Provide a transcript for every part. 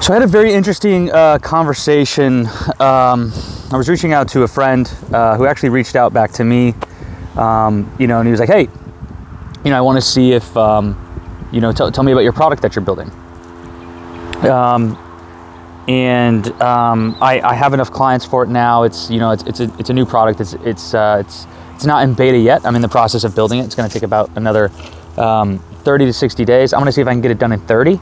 So I had a very interesting conversation. I was reaching out to a friend who actually reached out back to me, and he was like, hey, I want to see if, tell me about your product that you're building. I have enough clients for it now. It's a new product. It's not in beta yet. I'm in the process of building it. It's going to take about another 30 to 60 days. I'm going to see if I can get it done in 30.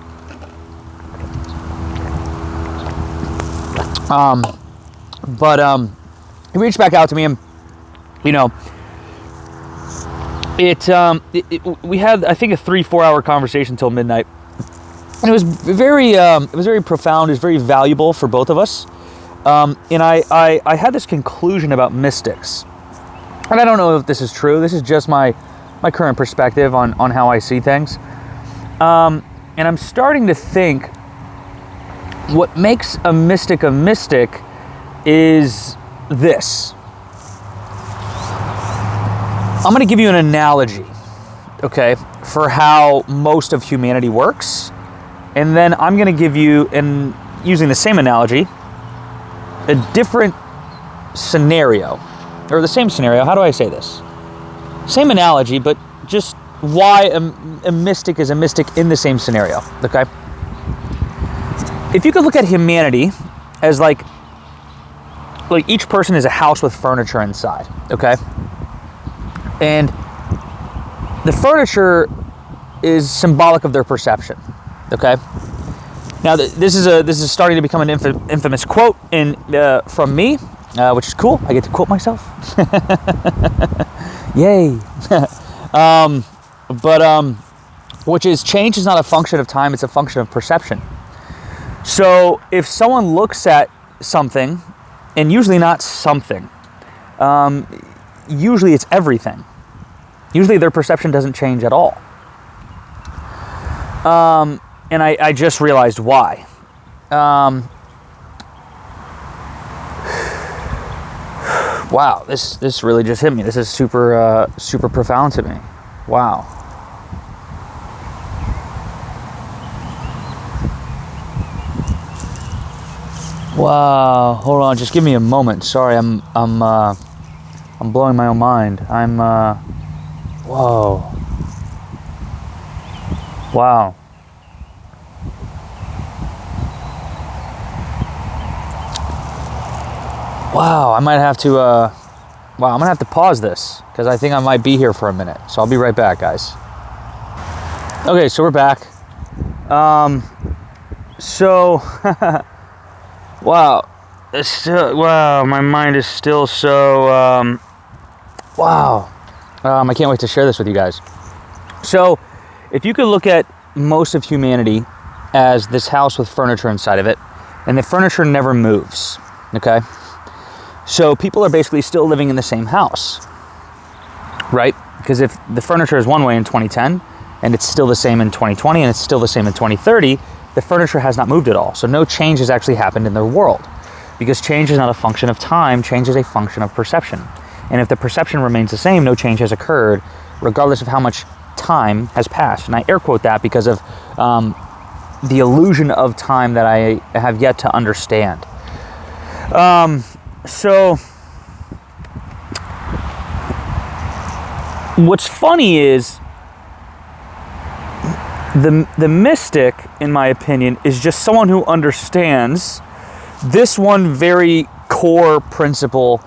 He reached back out to me, and we had, I think, a 3-4 hour conversation till midnight, and it was very profound. It was very valuable for both of us. And I had this conclusion about mystics, and I don't know if this is true. This is just my current perspective on how I see things. And I'm starting to think what makes a mystic is this. I'm going to give you an analogy, okay, for how most of humanity works. And then I'm going to give you, and using the same analogy, a different scenario, or the same scenario. How do I say this? Same analogy, but just why a mystic is a mystic in the same scenario, okay? If you could look at humanity as like each person is a house with furniture inside, okay? And the furniture is symbolic of their perception, okay? Now this is starting to become an infamous quote from me, which is cool. I get to quote myself. Yay. Which is, change is not a function of time, it's a function of perception. So if someone looks at something, and usually not something, usually it's everything. Usually their perception doesn't change at all. And I just realized why. Wow, this really just hit me. This is super profound to me. Wow. Wow, hold on, just give me a moment. Sorry, I'm blowing my own mind. Whoa. Wow. Wow, I'm gonna have to pause this, because I think I might be here for a minute. So I'll be right back, guys. Okay, so we're back. Wow, my mind is still so, wow. I can't wait to share this with you guys. So, if you could look at most of humanity as this house with furniture inside of it, and the furniture never moves, okay? So people are basically still living in the same house, right? Because if the furniture is one way in 2010, and it's still the same in 2020, and it's still the same in 2030, the furniture has not moved at all. So no change has actually happened in their world, because change is not a function of time, change is a function of perception. And if the perception remains the same, no change has occurred, regardless of how much time has passed. And I air quote that because of the illusion of time that I have yet to understand. So what's funny is the mystic, in my opinion, is just someone who understands this one very core principle,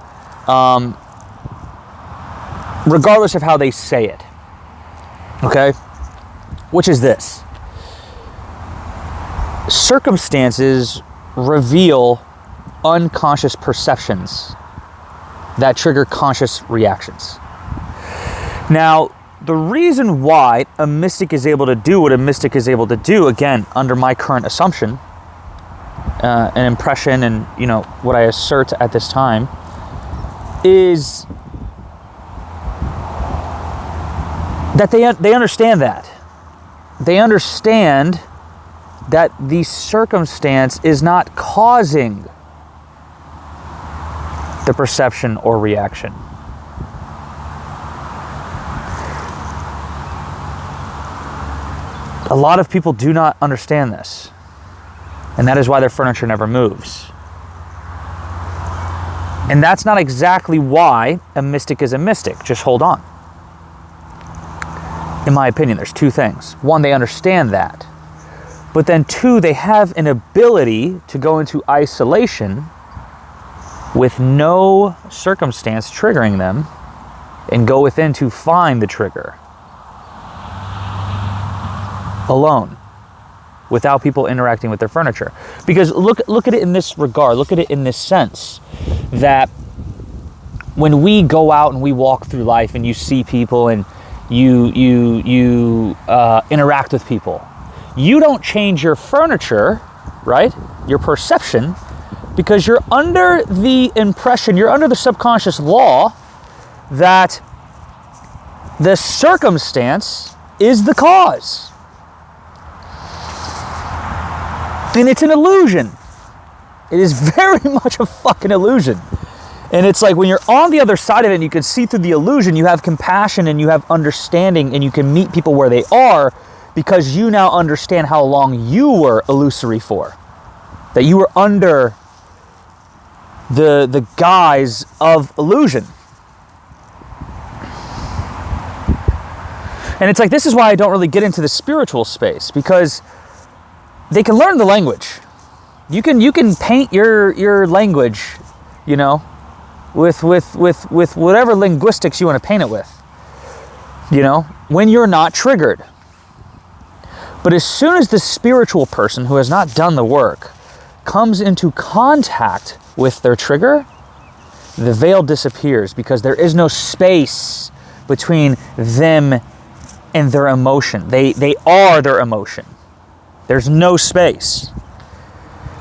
regardless of how they say it, okay? Which is this: circumstances reveal unconscious perceptions that trigger conscious reactions. Now, the reason why a mystic is able to do what a mystic is able to do, again, under my current assumption, an impression, and what I assert at this time, is that they understand that. They understand that the circumstance is not causing the perception or reaction. A lot of people do not understand this. And that is why their furniture never moves. And that's not exactly why a mystic is a mystic. Just hold on. In my opinion, there's two things. One, they understand that. But then two, they have an ability to go into isolation with no circumstance triggering them and go within to find the trigger. Alone. Without people interacting with their furniture. Because look at it in this regard, look at it in this sense, that when we go out and we walk through life and you see people and you interact with people, you don't change your furniture, right? Your perception, because you're under the impression, you're under the subconscious law that the circumstance is the cause. And it's an illusion. It is very much a fucking illusion. And it's like when you're on the other side of it and you can see through the illusion, you have compassion and you have understanding and you can meet people where they are because you now understand how long you were illusory for. That you were under the guise of illusion. And it's like, this is why I don't really get into the spiritual space, because they can learn the language. You can paint your language, you know, with whatever linguistics you want to paint it with, you know, when you're not triggered. But as soon as the spiritual person who has not done the work comes into contact with their trigger, the veil disappears because there is no space between them and their emotion. They are their emotion. There's no space.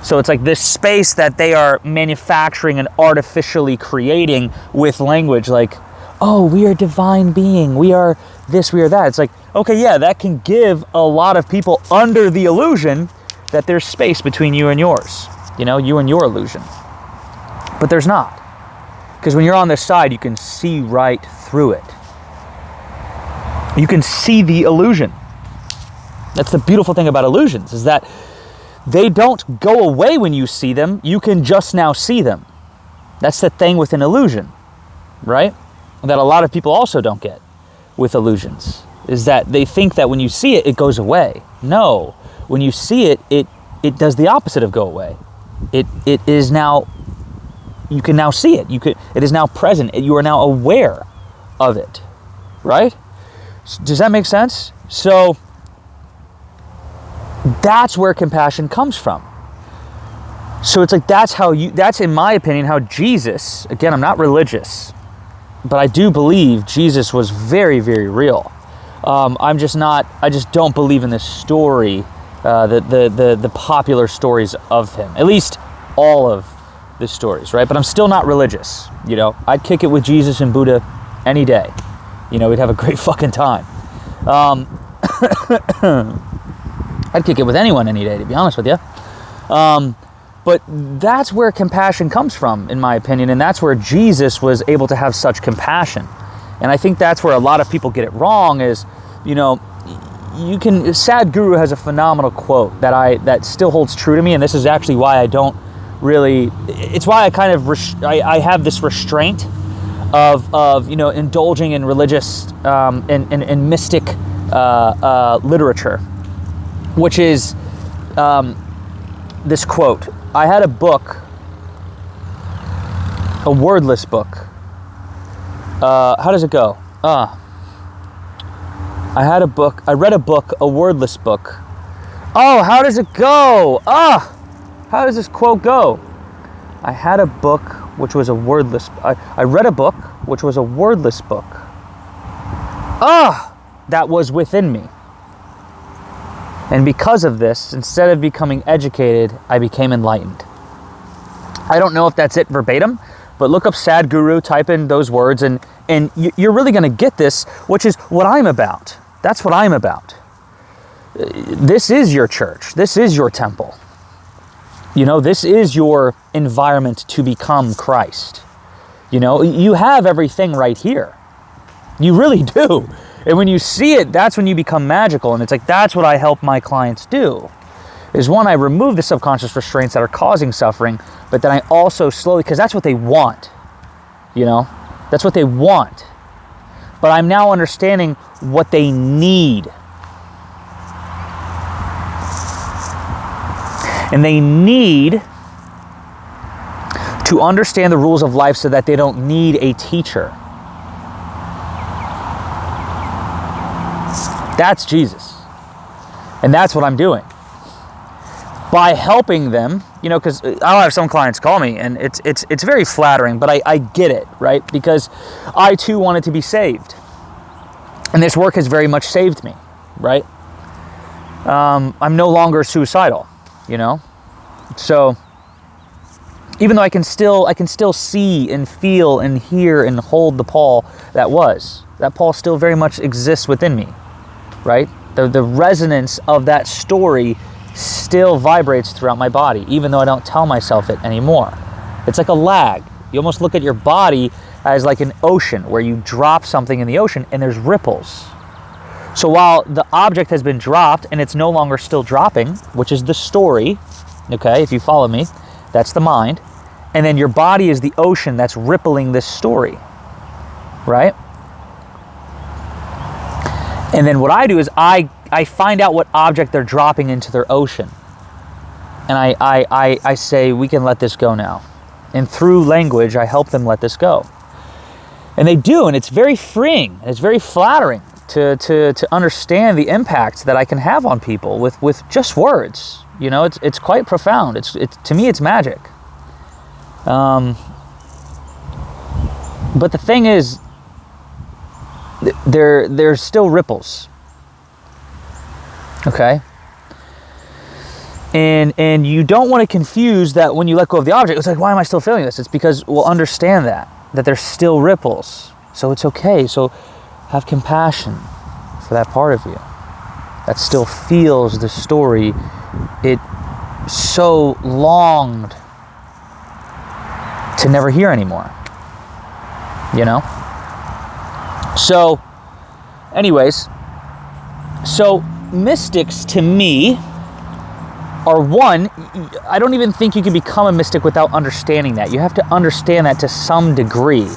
So it's like this space that they are manufacturing and artificially creating with language, like, oh, we are divine being, we are this, we are that. It's like, okay, yeah, that can give a lot of people under the illusion that there's space between you and yours, you know, you and your illusion. But there's not. Because when you're on this side, you can see right through it. You can see the illusion. That's the beautiful thing about illusions, is that they don't go away when you see them. You can just now see them. That's the thing with an illusion, right? That a lot of people also don't get with illusions, is that they think that when you see it, it goes away. No, when you see it, it does the opposite of go away. It is now, you can now see it. It is now present. You are now aware of it, right? Does that make sense? So that's where compassion comes from. So it's like, that's in my opinion how Jesus, again, I'm not religious, but I do believe Jesus was very, very real. I just don't believe in this story, the popular stories of him, at least all of the stories, right? But I'm still not religious, you know. I'd kick it with Jesus and Buddha any day. You know, we'd have a great fucking time. I'd kick it with anyone any day, to be honest with you. But that's where compassion comes from, in my opinion, and that's where Jesus was able to have such compassion. And I think that's where a lot of people get it wrong is, you know, Sadhguru has a phenomenal quote that still holds true to me, and this is actually why I don't really, it's why I kind of, I have this restraint of you know, indulging in religious and mystic literature, which is this quote. I had a book, a wordless book. How does it go? I read a book, a wordless book. Oh, how does it go? How does this quote go? I had a book which was a wordless, I read a book which was a wordless book. That was within me. And because of this, instead of becoming educated, I became enlightened. I don't know if that's it verbatim, but look up Sadhguru, type in those words, and you're really going to get this, which is what I'm about. That's what I'm about. This is your church. This is your temple. You know, this is your environment to become Christ. You know, you have everything right here. You really do. And when you see it, that's when you become magical. And it's like, that's what I help my clients do. is one, I remove the subconscious restraints that are causing suffering, but then I also slowly, because that's what they want, you know? That's what they want. But I'm now understanding what they need. And they need to understand the rules of life so that they don't need a teacher. That's Jesus. And that's what I'm doing. By helping them, you know, because I'll have some clients call me, and it's very flattering, but I get it, right? Because I too wanted to be saved. And this work has very much saved me, right? I'm no longer suicidal, you know? So even though I can still see and feel and hear and hold the Paul that Paul still very much exists within me, right? The resonance of that story still vibrates throughout my body, even though I don't tell myself it anymore. It's like a lag. You almost look at your body as like an ocean where you drop something in the ocean and there's ripples. So while the object has been dropped and it's no longer still dropping, which is the story, okay, if you follow me, that's the mind. And then your body is the ocean that's rippling this story, right? And then what I do is I find out what object they're dropping into their ocean. And I say, we can let this go now. And through language, I help them let this go. And they do, and it's very freeing. It's very flattering to understand the impact that I can have on people with just words. You know, it's quite profound. It's to me, it's magic. But the thing is, there's still ripples. Okay? And you don't want to confuse that when you let go of the object. It's like, why am I still feeling this? It's because we'll understand that there's still ripples. So it's okay. So have compassion for that part of you that still feels the story it so longed to never hear anymore. You know? So, anyways, so mystics to me are one, I don't even think you can become a mystic without understanding that. You have to understand that to some degree,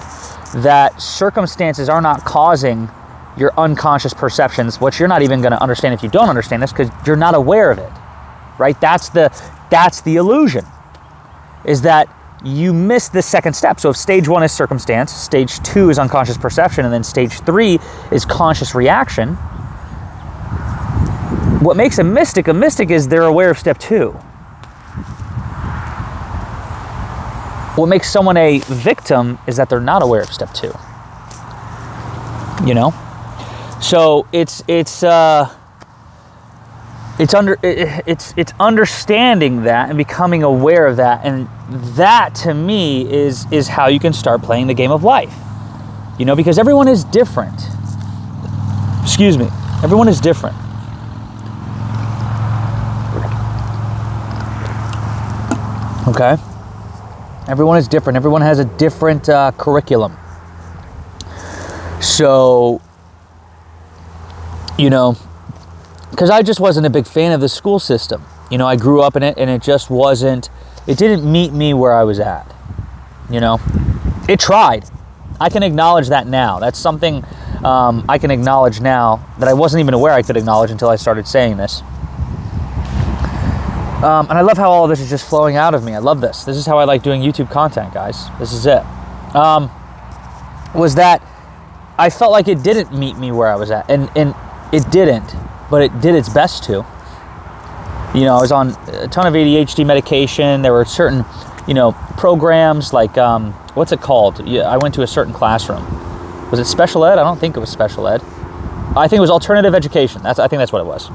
that circumstances are not causing your unconscious perceptions, which you're not even going to understand if you don't understand this, because you're not aware of it, right? That's the illusion, is that you miss the second step. So if stage 1 is circumstance, stage 2 is unconscious perception, and then stage 3 is conscious reaction. What makes a mystic is they're aware of step 2. What makes someone a victim is that they're not aware of step 2. You know? So it's understanding that and becoming aware of that, and that to me is how you can start playing the game of life. You know, because everyone is different. Excuse me. Everyone is different. Okay? Everyone is different. Everyone has a different curriculum. So, you know, because I just wasn't a big fan of the school system. You know, I grew up in it, and it just wasn't, it didn't meet me where I was at. You know, it tried. I can acknowledge that now. That's something I can acknowledge now that I wasn't even aware I could acknowledge until I started saying this. And I love how all of this is just flowing out of me. I love this. This is how I like doing YouTube content, guys. This is it. Was that I felt like it didn't meet me where I was at. And it didn't, but it did its best to. You know, I was on a ton of ADHD medication. There were certain, you know, programs like, what's it called? I went to a certain classroom. Was it special ed? I don't think it was special ed. I think it was alternative education. I think that's what it was.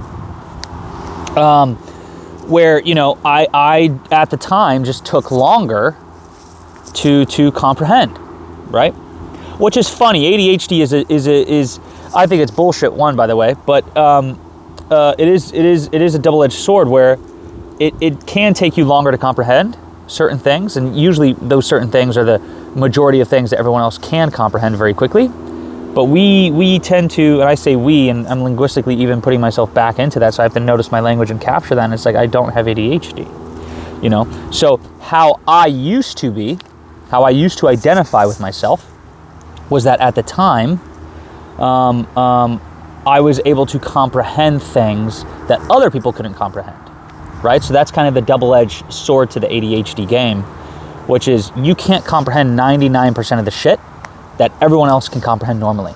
Where, you know, I at the time just took longer to comprehend, right? Which is funny. ADHD is I think it's bullshit, one, by the way, but it is a double-edged sword where it can take you longer to comprehend certain things, and usually those certain things are the majority of things that everyone else can comprehend very quickly. But we tend to, and I say we, and I'm linguistically even putting myself back into that, so I have to notice my language and capture that, and it's like, I don't have ADHD, you know? So how I used to identify with myself was that at the time, I was able to comprehend things that other people couldn't comprehend, right? So that's kind of the double-edged sword to the ADHD game, which is you can't comprehend 99% of the shit that everyone else can comprehend normally.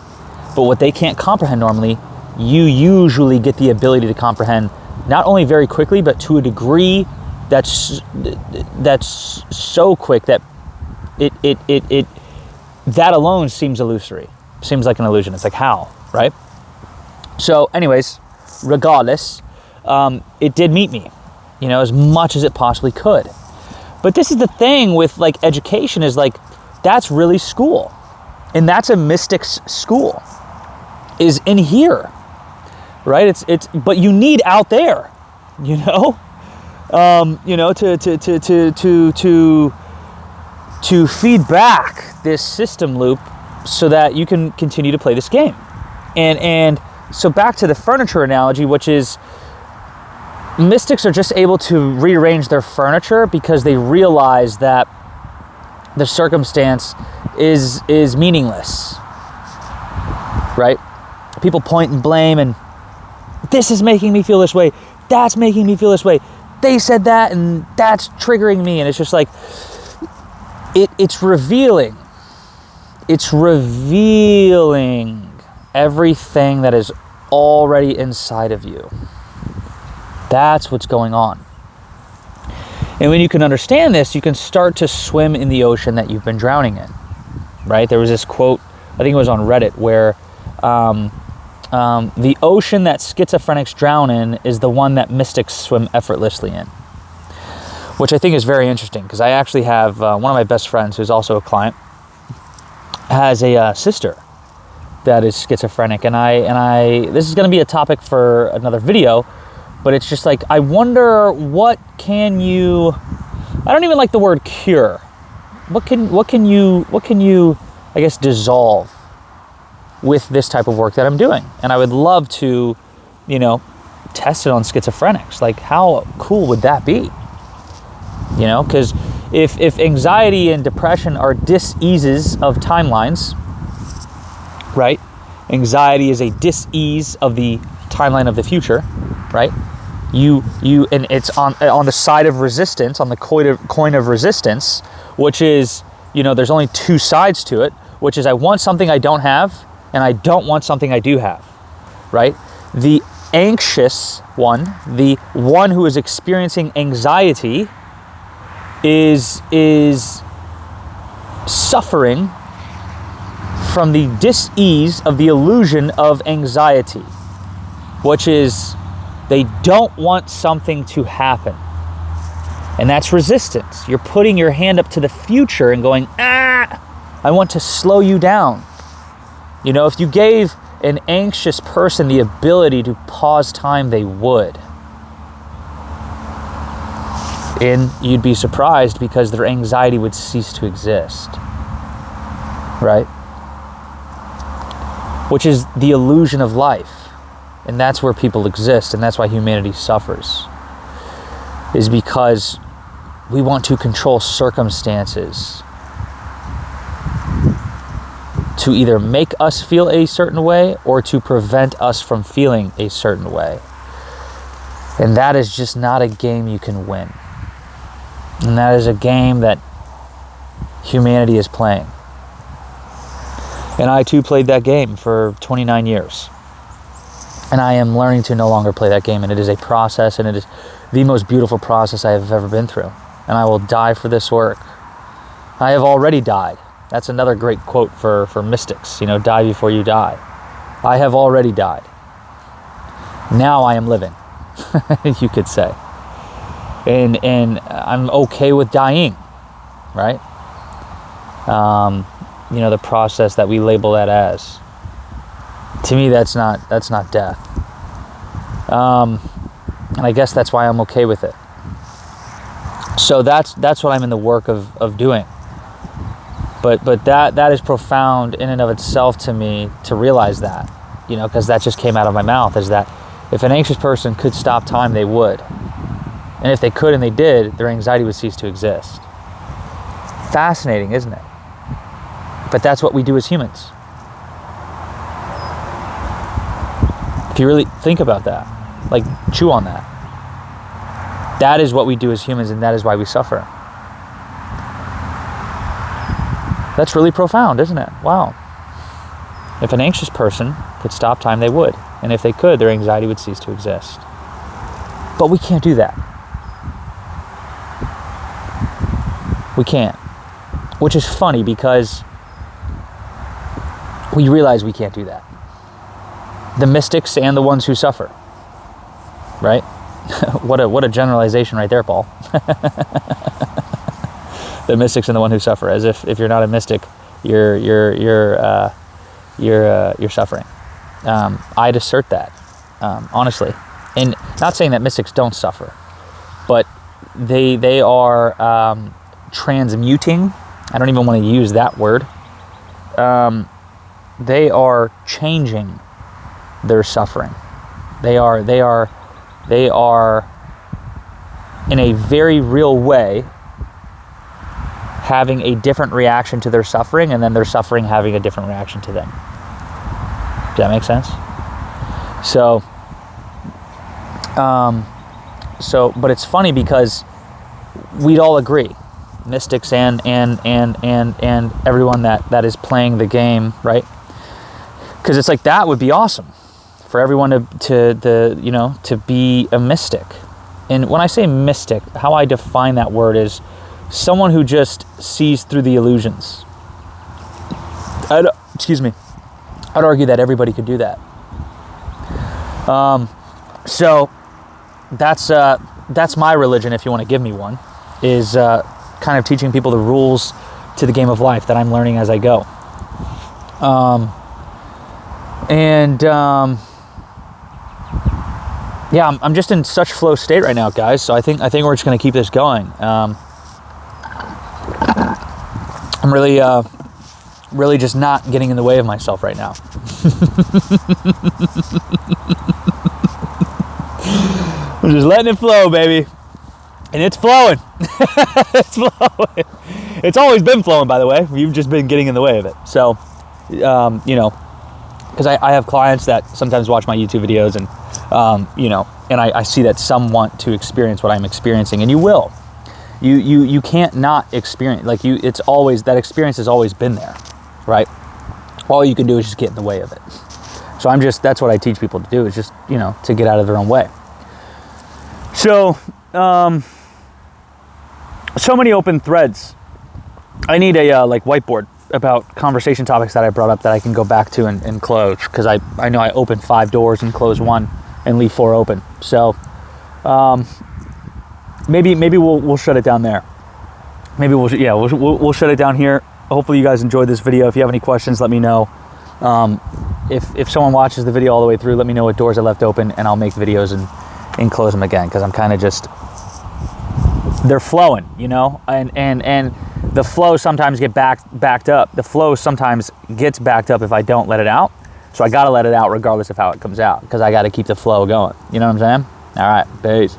But what they can't comprehend normally, you usually get the ability to comprehend not only very quickly, but to a degree that's so quick that it that alone seems illusory. Seems like an illusion. It's like, how, right? So anyways, regardless, it did meet me, you know, as much as it possibly could. But this is the thing with like education is like, that's really school. And that's a mystic's school, is in here, right? It's but you need out there, you know, to feed back this system loop so that you can continue to play this game. And so back to the furniture analogy, which is mystics are just able to rearrange their furniture because they realize that the circumstance is meaningless, right? People point and blame, and this is making me feel this way, that's making me feel this way, they said that and that's triggering me. And it's just like it's revealing everything that is already inside of you. That's what's going on. And when you can understand this, you can start to swim in the ocean that you've been drowning in, right? There was this quote, I think it was on Reddit, where the ocean that schizophrenics drown in is the one that mystics swim effortlessly in, which I think is very interesting, because I actually have one of my best friends, who's also a client, has a sister that is schizophrenic, and I this is going to be a topic for another video. But it's just like, I wonder, what can you, I don't even like the word cure. What can you, I guess, dissolve with this type of work that I'm doing? And I would love to, you know, test it on schizophrenics. Like, how cool would that be? You know, because if anxiety and depression are dis-eases of timelines, right? Anxiety is a dis-ease of the timeline of the future, right? You and it's on the side of resistance, on the coin of resistance, which is, you know, there's only two sides to it, which is I want something I don't have, and I don't want something I do have, right? The anxious one, the one who is experiencing anxiety, is suffering from the dis-ease of the illusion of anxiety, which is they don't want something to happen. And that's resistance. You're putting your hand up to the future and going, I want to slow you down. You know, if you gave an anxious person the ability to pause time, they would. And you'd be surprised, because their anxiety would cease to exist. Right? Which is the illusion of life. And that's where people exist, and that's why humanity suffers. Is because we want to control circumstances to either make us feel a certain way or to prevent us from feeling a certain way. And that is just not a game you can win. And that is a game that humanity is playing. And I too played that game for 29 years. And I am learning to no longer play that game. And it is a process, and it is the most beautiful process I have ever been through. And I will die for this work. I have already died. That's another great quote for mystics. You know, die before you die. I have already died. Now I am living, you could say. And I'm okay with dying, right? You know, the process that we label that as. To me, that's not death. And I guess that's why I'm okay with it. So that's what I'm in the work of doing. But that is profound in and of itself to me, to realize that, you know, because that just came out of my mouth, is that if an anxious person could stop time, they would. And if they could and they did, their anxiety would cease to exist. Fascinating, isn't it? But that's what we do as humans. If you really think about that, like chew on that. That is what we do as humans, and that is why we suffer. That's really profound, isn't it? Wow. If an anxious person could stop time, they would. And if they could, their anxiety would cease to exist. But we can't do that. We can't. Which is funny, because we realize we can't do that. The mystics and the ones who suffer. Right? What a generalization right there, Paul. The mystics and the one who suffer, as if you're not a mystic, you're suffering. I'd assert that, honestly, and not saying that mystics don't suffer, but they are transmuting. I don't even want to use that word. They are changing their suffering. They are in a very real way having a different reaction to their suffering, and then their suffering having a different reaction to them. Does that make sense? So, but it's funny, because we'd all agree, mystics and everyone that is playing the game, right? Because it's like, that would be awesome for everyone to be a mystic. And when I say mystic, how I define that word is someone who just sees through the illusions. I'd argue that everybody could do that. So that's my religion, if you want to give me one, is kind of teaching people the rules to the game of life that I'm learning as I go. Yeah, I'm just in such flow state right now, guys. So I think we're just going to keep this going. I'm really just not getting in the way of myself right now. I'm just letting it flow, baby. And it's flowing. It's flowing. It's always been flowing, by the way. You've just been getting in the way of it. So, because I have clients that sometimes watch my YouTube videos, and, and I see that some want to experience what I'm experiencing, and you will. You can't not experience, it's always, that experience has always been there, right? All you can do is just get in the way of it. So that's what I teach people to do, is just, to get out of their own way. So, so many open threads. I need a whiteboard about conversation topics that I brought up that I can go back to and close, because I know I opened 5 doors and closed 1 and leave 4 open. So maybe we'll shut it down there. Maybe we'll shut it down here. Hopefully you guys enjoyed this video. If you have any questions, let me know. If someone watches the video all the way through, let me know what doors I left open, and I'll make videos and close them again, because I'm kind of just, they're flowing, and the flow sometimes get backed up. The flow sometimes gets backed up if I don't let it out. So I got to let it out regardless of how it comes out, because I got to keep the flow going. You know what I'm saying? All right, peace.